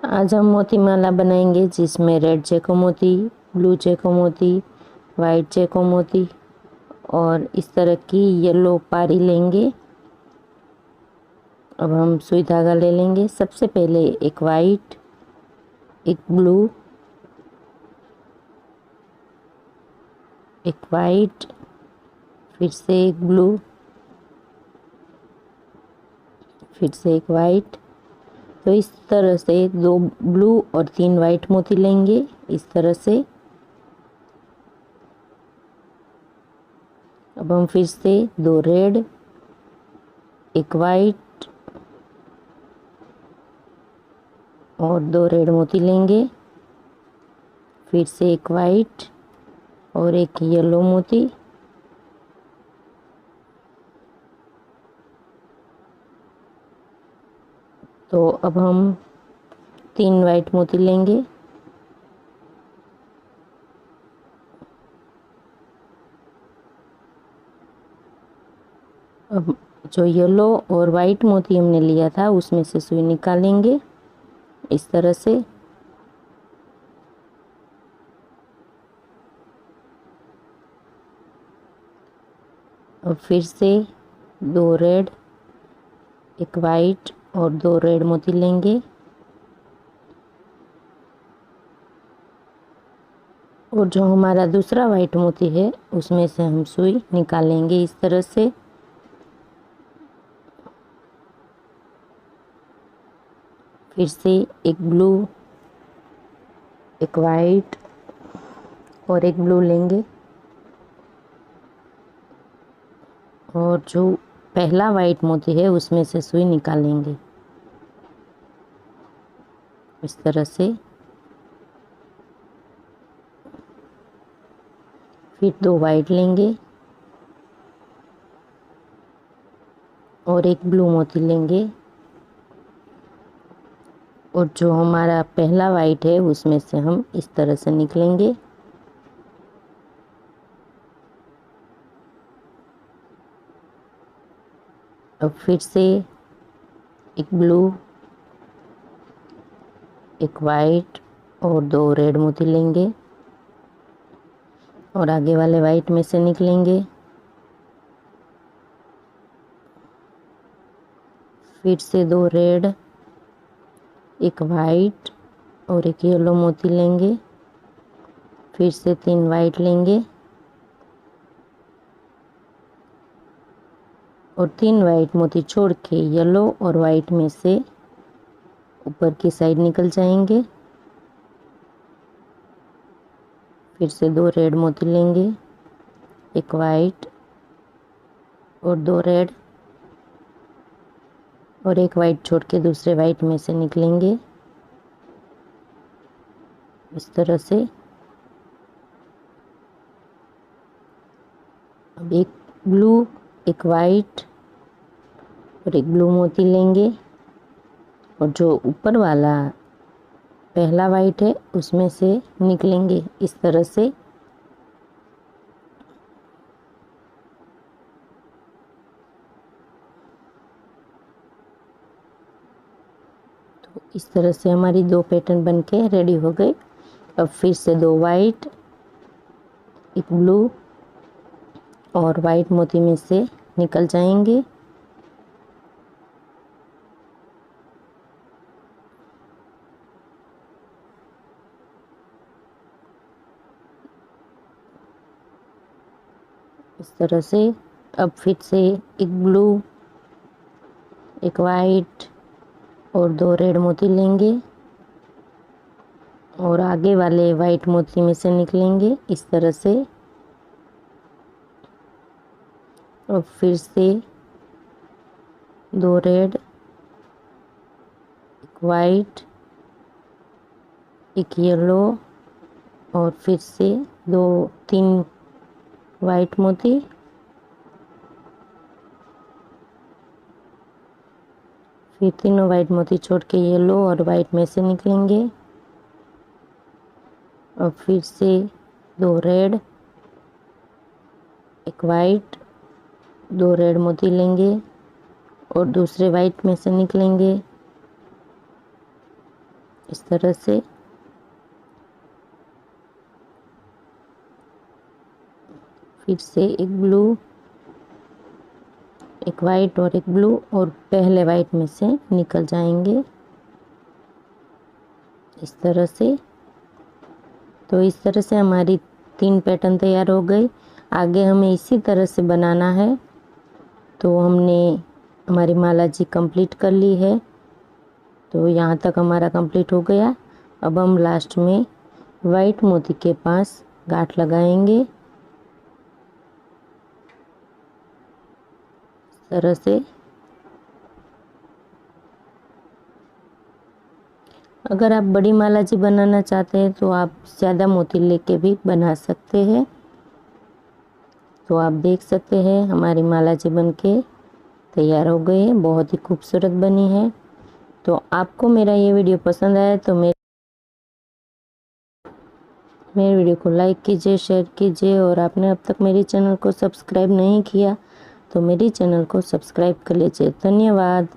आज हम मोती माला बनाएंगे जिसमें रेड चेको मोती, ब्लू चेको मोती, वाइट चेको मोती और इस तरह की येलो पारी लेंगे। अब हम सुई धागा ले लेंगे। सबसे पहले एक वाइट, एक ब्लू, एक वाइट, फिर से एक ब्लू, फिर से एक वाइट। तो इस तरह से 2 ब्लू और 3 वाइट मोती लेंगे इस तरह से। अब हम फिर से 2 रेड, एक वाइट और 2 रेड मोती लेंगे। फिर से एक वाइट और एक येलो मोती। तो अब हम 3 वाइट मोती लेंगे। अब जो येलो और वाइट मोती हमने लिया था उसमें से सुई निकालेंगे इस तरह से। और फिर से 2 रेड, एक वाइट और 2 रेड मोती लेंगे और जो हमारा दूसरा वाइट मोती है उसमें से हम सुई निकालेंगे इस तरह से। फिर से एक ब्लू, एक वाइट और एक ब्लू लेंगे और जो पहला वाइट मोती है उसमें से सुई निकालेंगे इस तरह से। फिर 2 वाइट लेंगे और एक ब्लू मोती लेंगे और जो हमारा पहला वाइट है उसमें से हम इस तरह से निकलेंगे। अब फिर से एक ब्लू, एक वाइट और 2 रेड मोती लेंगे और आगे वाले वाइट में से निकलेंगे। फिर से 2 रेड, एक वाइट और एक येलो मोती लेंगे। फिर से 3 वाइट लेंगे और 3 वाइट मोती छोड़ के येलो और वाइट में से ऊपर की साइड निकल जाएंगे। फिर से 2 रेड मोती लेंगे, एक वाइट और 2 रेड और एक वाइट छोड़ के दूसरे वाइट में से निकलेंगे इस तरह से। अब एक ब्लू, एक वाइट और एक ब्लू मोती लेंगे और जो ऊपर वाला पहला वाइट है उसमें से निकलेंगे इस तरह से। तो इस तरह से हमारी 2 पैटर्न बनके रेडी हो गए। अब फिर से 2 वाइट, एक ब्लू और वाइट मोती में से निकल जाएंगे। इस तरह से। अब फिर से एक ब्लू, एक वाइट और 2 रेड मोती लेंगे और आगे वाले वाइट मोती में से निकलेंगे इस तरह से। और फिर से 2 रेड, एक वाइट, एक येलो और फिर से 2-3 वाइट मोती। फिर तीनों वाइट मोती छोड़ के येलो और वाइट में से निकलेंगे और फिर से 2 रेड, एक वाइट, 2 रेड मोती लेंगे और दूसरे वाइट में से निकलेंगे इस तरह से। फिर से एक ब्लू, एक वाइट और एक ब्लू, और पहले वाइट में से निकल जाएंगे इस तरह से। तो इस तरह से हमारी 3 पैटर्न तैयार हो गए। आगे हमें इसी तरह से बनाना है। तो हमने हमारी माला जी कंप्लीट कर ली है। तो यहाँ तक हमारा कंप्लीट हो गया। अब हम लास्ट में वाइट मोती के पास गांठ लगाएंगे इस तरह से। अगर आप बड़ी माला जी बनाना चाहते हैं तो आप ज़्यादा मोती लेके भी बना सकते हैं। तो आप देख सकते हैं हमारी माला जी बनके तैयार हो गई है, बहुत ही खूबसूरत बनी है। तो आपको मेरा ये वीडियो पसंद आया तो मेरे वीडियो को लाइक कीजिए, शेयर कीजिए, और आपने अब तक मेरे चैनल को सब्सक्राइब नहीं किया तो मेरे चैनल को सब्सक्राइब कर लीजिए। धन्यवाद।